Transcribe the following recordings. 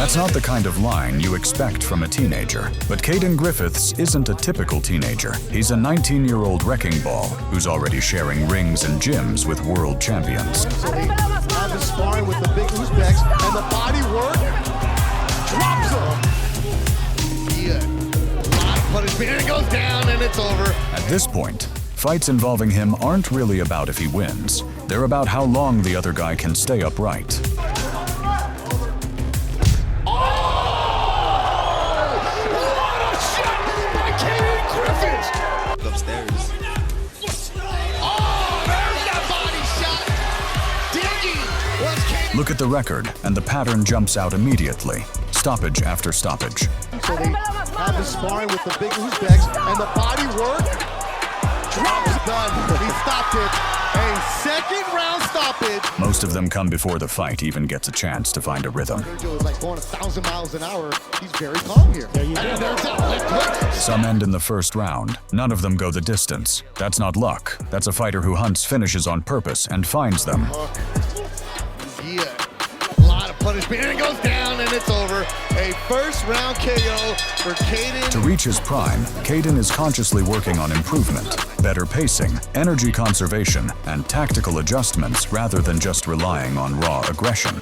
That's not the kind of line you expect from a teenager. But Cayden Griffiths isn't a typical teenager. He's a 19-year-old wrecking ball who's already sharing rings and gyms with world champions. So they have the sparring with the big Uzbeks, and the body work drops him. Yeah, a lot of punishment, and it goes down, and it's over. At this point, fights involving him aren't really about if he wins. They're about how long the other guy can stay upright. Upstairs. Oh, there's that body shot. Digging. Look at the record, and the pattern jumps out immediately. Stoppage after stoppage. So they have the sparring with the big Uzbeks, and the body work drops done. He stopped it. A second round stoppage. Most of them come before the fight even gets a chance to find a rhythm. Sergio is like going 1,000 miles an hour. He's very calm here. And there's that left hook. Some end in the first round. None of them go the distance. That's not luck. That's a fighter who hunts finishes on purpose and finds them. Yeah, a lot of punishment, and it goes down, and it's over. A first round KO for Caden. To reach his prime, Caden is consciously working on improvement, better pacing, energy conservation, and tactical adjustments rather than just relying on raw aggression.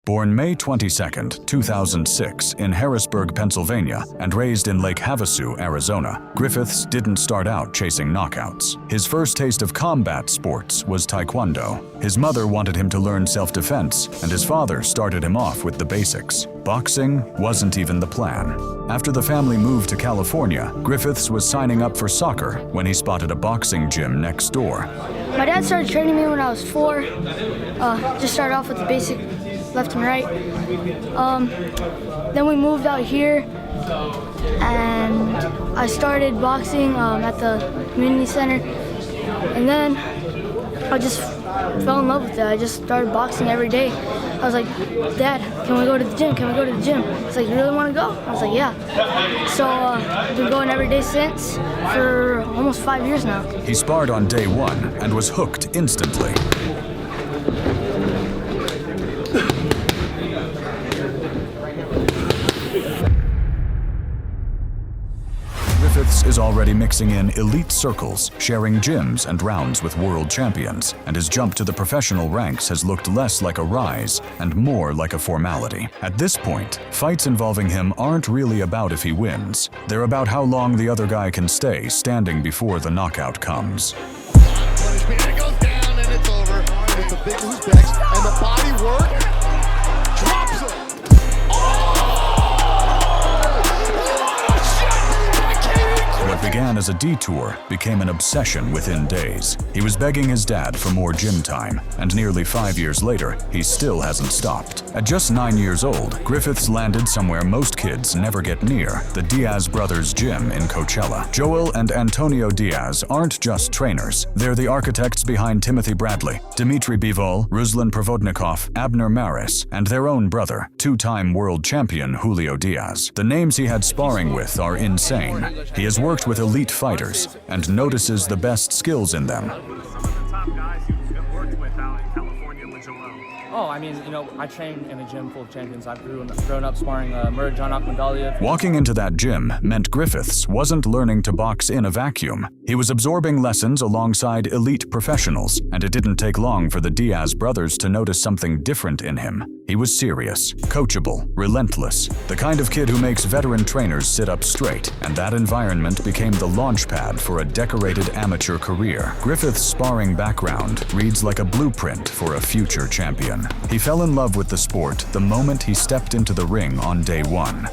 Born May 22, 2006 in Harrisburg, Pennsylvania, and raised in Lake Havasu, Arizona, Griffiths didn't start out chasing knockouts. His first taste of combat sports was Taekwondo. His mother wanted him to learn self-defense, and his father started him off with the basics. Boxing wasn't even the plan. After the family moved to California, Griffiths was signing up for soccer when he spotted a boxing gym next door. My dad started training me when I was 4. Just started off with the basic left and right. Then we moved out here, and I started boxing at the community center. And then I just fell in love with it. I just started boxing every day. I was like, Dad, can we go to the gym? Can we go to the gym? He's like, you really want to go? I was like, yeah. So I've been going every day since for almost 5 years now. He sparred on day 1 and was hooked instantly. Griffiths is already mixing in elite circles, sharing gyms and rounds with world champions, and his jump to the professional ranks has looked less like a rise and more like a formality. At this point, fights involving him aren't really about if he wins. They're about how long the other guy can stay standing before the knockout comes. Punishment, and it goes down, and it's over. With the big Uzbeks, and the body work drops him. What began as a detour became an obsession within days. He was begging his dad for more gym time, and nearly 5 years later, he still hasn't stopped. At just 9 years old, Griffiths landed somewhere most kids never get near, the Diaz brothers' gym in Coachella. Joel and Antonio Diaz aren't just trainers. They're the architects behind Timothy Bradley, Dmitry Bivol, Ruslan Provodnikov, Abner Maris, and their own brother, 2-time world champion Julio Diaz. The names he had sparring with are insane. He has worked with elite fighters and notices the best skills in them. Oh, I mean, I train in a gym full of champions. I've grown up sparring Murad John Akhmadaliev. Walking into that gym meant Griffiths wasn't learning to box in a vacuum. He was absorbing lessons alongside elite professionals, and it didn't take long for the Diaz brothers to notice something different in him. He was serious, coachable, relentless, the kind of kid who makes veteran trainers sit up straight, and that environment became the launch pad for a decorated amateur career. Griffiths' sparring background reads like a blueprint for a future champion. He fell in love with the sport the moment he stepped into the ring on day 1.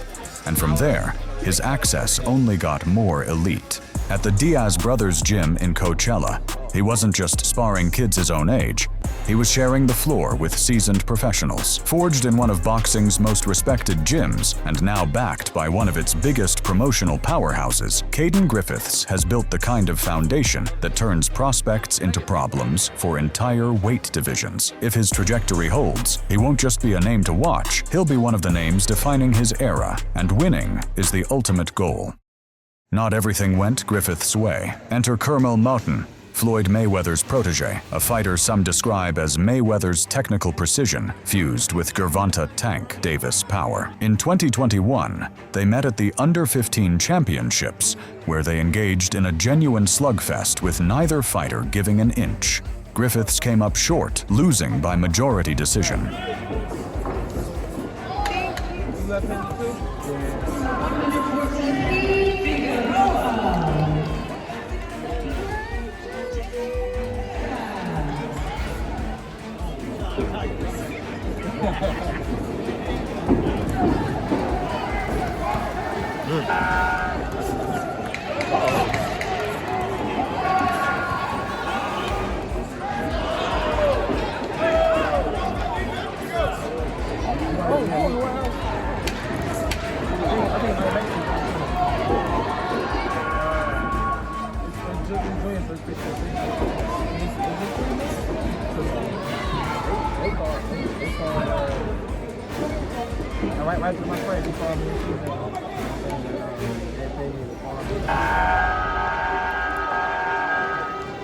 And from there, his access only got more elite. At the Diaz brothers' gym in Coachella, he wasn't just sparring kids his own age. He was sharing the floor with seasoned professionals. Forged in one of boxing's most respected gyms, and now backed by one of its biggest promotional powerhouses, Caden Griffiths has built the kind of foundation that turns prospects into problems for entire weight divisions. If his trajectory holds, he won't just be a name to watch, he'll be one of the names defining his era, and winning is the ultimate goal. Not everything went Griffiths' way. Enter Kermel Mountain, Floyd Mayweather's protege, a fighter some describe as Mayweather's technical precision fused with Gervonta Tank Davis power. In 2021, they met at the Under-15 Championships, where they engaged in a genuine slugfest with neither fighter giving an inch. Griffiths came up short, losing by majority decision.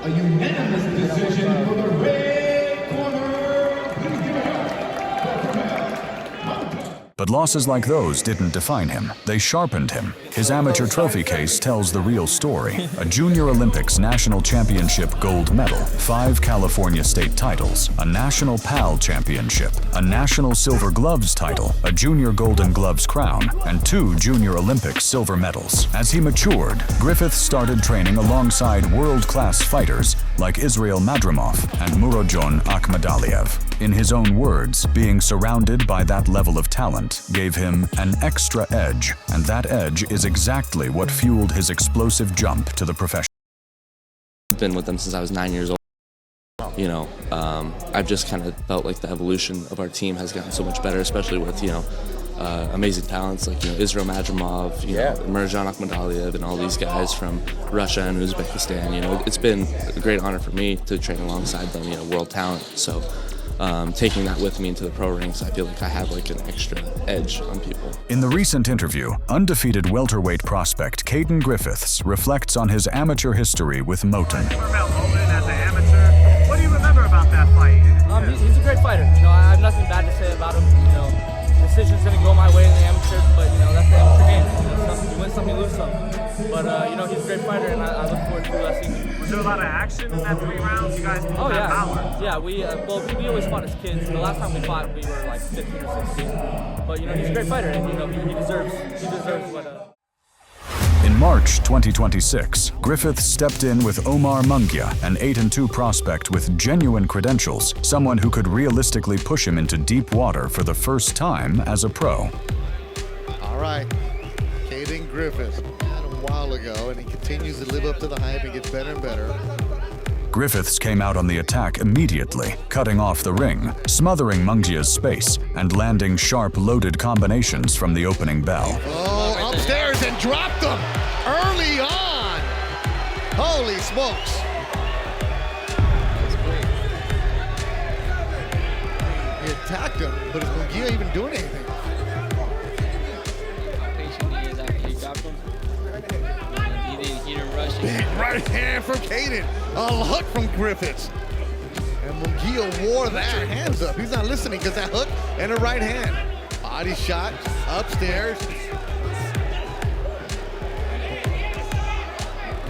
A unanimous decision for the red corner. Please give it up. But losses like those didn't define him. They sharpened him. His amateur trophy case tells the real story. A Junior Olympics National Championship gold medal, 5 California state titles, a National PAL Championship, a National Silver Gloves title, a Junior Golden Gloves crown, and 2 Junior Olympics silver medals. As he matured, Griffiths started training alongside world-class fighters like Israel Madrimov and Murodjon Akhmadaliev. In his own words, being surrounded by that level of talent gave him an extra edge, and that edge is exactly what fueled his explosive jump to the profession. I've been with them since I was 9 years old. You know, I've just kind of felt like the evolution of our team has gotten so much better, especially with, amazing talents like, Israel Madrimov, Murodjon Akhmadaliev, and all these guys from Russia and Uzbekistan. It's been a great honor for me to train alongside them, world talent. So taking that with me into the pro ranks, I feel like I have like an extra edge on people. In the recent interview, undefeated welterweight prospect Cayden Griffiths reflects on his amateur history with Moten. About Moten as an amateur, what do you remember about that fight? He's a great fighder. I have nothing bad to say about him. Decisions didn't go my way in the amateur, but that's the amateur game. You win some, you lose some. But he's a great fighter, and I look forward to the last season. Was there a lot of action in that 3 rounds? You guys moved that power? Yeah, we always fought as kids. The last time we fought, we were like 15 or 16. But he's a great fighter, and he deserves what. In March 2026, Griffiths stepped in with Omar Munguia, an 8-2 prospect with genuine credentials, someone who could realistically push him into deep water for the first time as a pro. All right, Caden Griffiths, had a while ago, and he continues to live up to the hype and gets better and better. Griffiths came out on the attack immediately, cutting off the ring, smothering Munguia's space, and landing sharp loaded combinations from the opening bell. Oh, upstairs and dropped him early on. Holy smokes. He attacked him, but is Munguia even doing anything? Big right hand from Caden. A hook from Griffiths. And Munguia wore that hands up. He's not listening because that hook and a right hand. Body shot upstairs.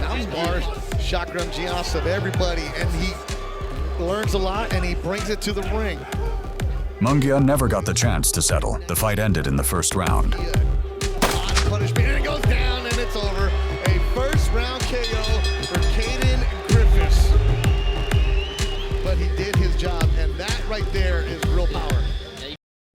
Now Mars Chakram Gias of everybody, and he learns a lot and he brings it to the ring. Munguia never got the chance to settle. The fight ended in the first round. Punishment, and it goes down, and it's over. A first round KO for Caden Griffiths. But he did his job, and that right there is real power.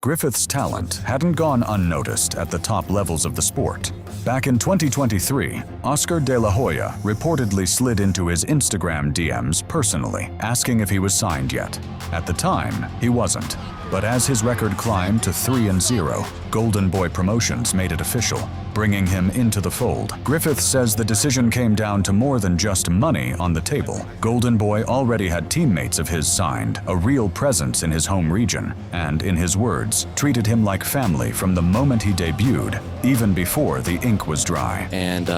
Griffiths' talent hadn't gone unnoticed at the top levels of the sport. Back in 2023, Oscar De La Hoya reportedly slid into his Instagram DMs personally, asking if he was signed yet. At the time, he wasn't. But as his record climbed to 3-0, Golden Boy Promotions made it official, bringing him into the fold. Griffiths says the decision came down to more than just money on the table. Golden Boy already had teammates of his signed, a real presence in his home region, and, in his words, treated him like family from the moment he debuted, even before the ink was dry. And,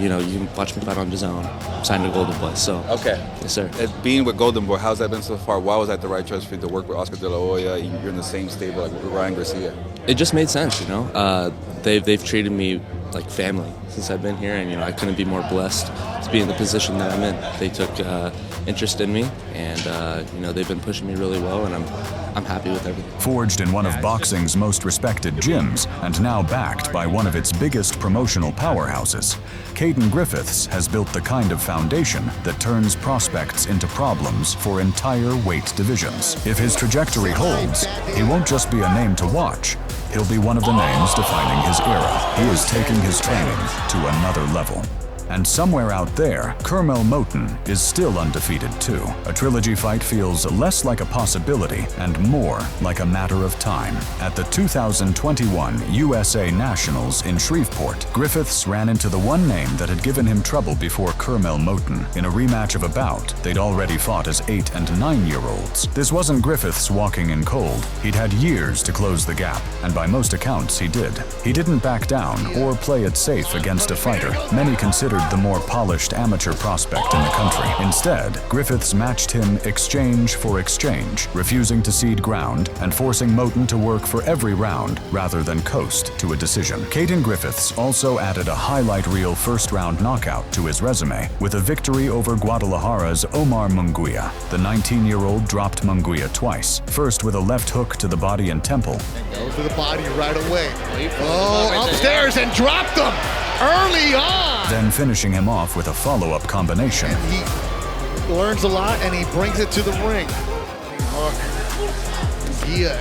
you know, you can watch me fight on DAZN, signed to Golden Boy, so. Okay. Yes, sir. Being with Golden Boy, how's that been so far? Why was that the right choice for you to work with Oscar De La Hoya? You're in the same stable like with Ryan Garcia. It just made sense, you know. They've treated me like family since I've been here, and you know I couldn't be more blessed to be in the position that I'm in. They took interest in me, and you know they've been pushing me really well, and I'm happy with everything. Forged in one of boxing's most respected gyms, and now backed by one of its biggest promotional powerhouses, Cayden Griffiths has built the kind of foundation that turns prospects into problems for entire weight divisions. If his trajectory holds, he won't just be a name to watch. He'll be one of the names defining his era. He is taking his training to another level. And somewhere out there, Kermel Moten is still undefeated too. A trilogy fight feels less like a possibility and more like a matter of time. At the 2021 USA Nationals in Shreveport, Griffiths ran into the one name that had given him trouble before Kermel Moten. In a rematch of a bout, they'd already fought as 8- and 9-year-olds. This wasn't Griffiths walking in cold. He'd had years to close the gap, and by most accounts he did. He didn't back down or play it safe against a fighter many considered the more polished amateur prospect in the country. Instead, Griffiths matched him exchange for exchange, refusing to cede ground and forcing Moten to work for every round rather than coast to a decision. Caden Griffiths also added a highlight reel first-round knockout to his resume with a victory over Guadalajara's Omar Munguia. The 19-year-old dropped Munguia twice, first with a left hook to the body and temple. Goes to the body right away. Oh, upstairs and dropped him early on. Then finishing him off with a follow-up combination. And he learns a lot and he brings it to the ring. Yeah,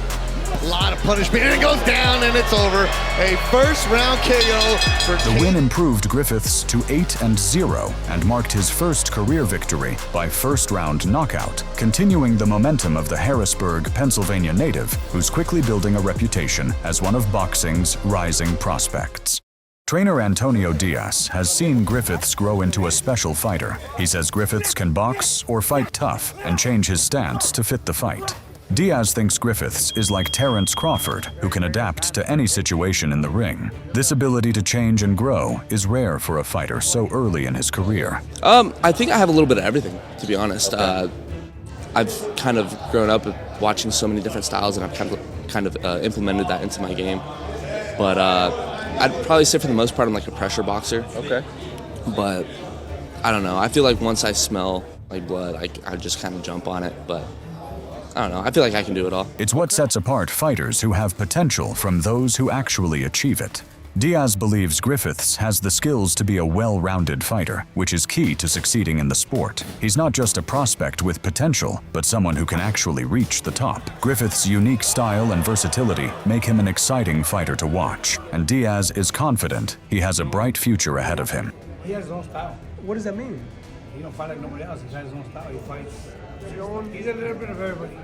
a lot of punishment and it goes down and it's over. A first-round KO for The win improved Griffiths to 8-0 and marked his first career victory by first-round knockout, continuing the momentum of the Harrisburg, Pennsylvania native, who's quickly building a reputation as one of boxing's rising prospects. Trainer Antonio Diaz has seen Griffiths grow into a special fighter. He says Griffiths can box or fight tough and change his stance to fit the fight. Diaz thinks Griffiths is like Terrence Crawford, who can adapt to any situation in the ring. This ability to change and grow is rare for a fighter so early in his career. I think I have a little bit of everything, to be honest. I've kind of grown up watching so many different styles, and I've kind of implemented that into my game. But I'd probably say for the most part I'm like a pressure boxer. Okay. But I don't know. I feel like once I smell like blood, I just kind of jump on it. But I don't know. I feel like I can do it all. It's what sets apart fighters who have potential from those who actually achieve it. Diaz believes Griffiths has the skills to be a well-rounded fighter, which is key to succeeding in the sport. He's not just a prospect with potential, but someone who can actually reach the top. Griffiths' unique style and versatility make him an exciting fighter to watch, and Diaz is confident he has a bright future ahead of him. He has his own style. What does that mean? He don't fight like nobody else. He has his own style. He fights. He's a little bit of everybody.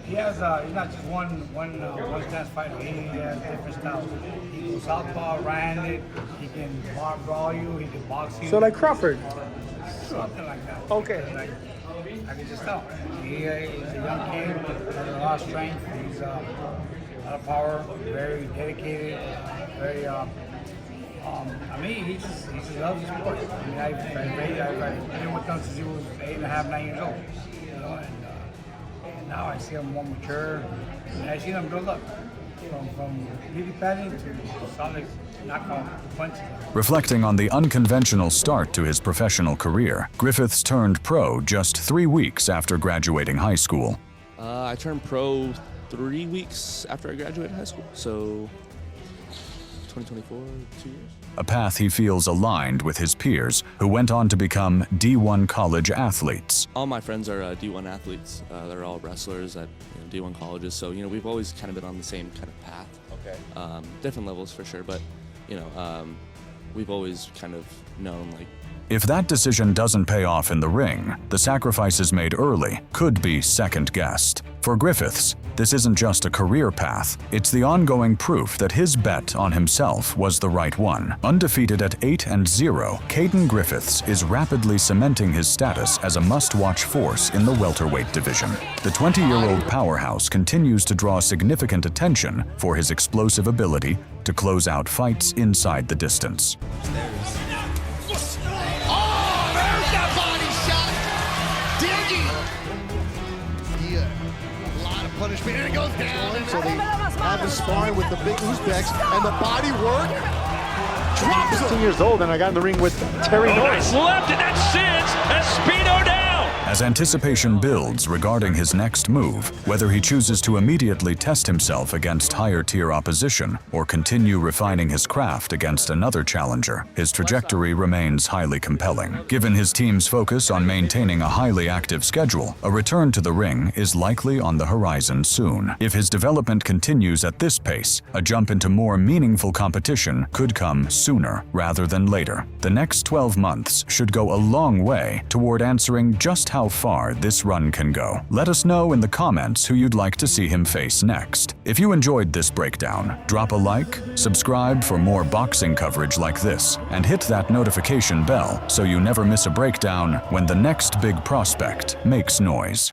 He's not just one stance fighter. He has different styles. He can southpaw, right-handed. He can bar brawl you. He can box you. So like Crawford? Something like that. Okay. I can just tell. He's a young kid. Has a lot of strength. He's a lot of power. Very dedicated. Very. I mean, he just loves the sport. I mean, I've been with him since he was 8.5, 9 years old. You know, and now I see him more mature. And I see him build up from really padding to solid knockout punches. Reflecting on the unconventional start to his professional career, Griffiths turned pro just 3 weeks after graduating high school. I turned pro 3 weeks after I graduated high school, so 2024, 2 years. A path he feels aligned with his peers, who went on to become D1 college athletes. All my friends are D1 athletes. They're all wrestlers at D1 colleges, so we've always kind of been on the same kind of path. Okay. Different levels for sure, but we've always kind of known like. If that decision doesn't pay off in the ring, the sacrifices made early could be second-guessed. For Griffiths, this isn't just a career path, it's the ongoing proof that his bet on himself was the right one. Undefeated at 8-0, Cayden Griffiths is rapidly cementing his status as a must-watch force in the welterweight division. The 20-year-old powerhouse continues to draw significant attention for his explosive ability to close out fights inside the distance. Punishment, and it goes down. And so they have him sparring with the big Uzbeks, and the body work drops him. 15 years old, and I got in the ring with Terry Norris. Nice left, and that sends Espino down. As anticipation builds regarding his next move, whether he chooses to immediately test himself against higher-tier opposition or continue refining his craft against another challenger, his trajectory remains highly compelling. Given his team's focus on maintaining a highly active schedule, a return to the ring is likely on the horizon soon. If his development continues at this pace, a jump into more meaningful competition could come sooner rather than later. The next 12 months should go a long way toward answering just how far this run can go. Let us know in the comments who you'd like to see him face next. If you enjoyed this breakdown, drop a like, subscribe for more boxing coverage like this, and hit that notification bell so you never miss a breakdown when the next big prospect makes noise.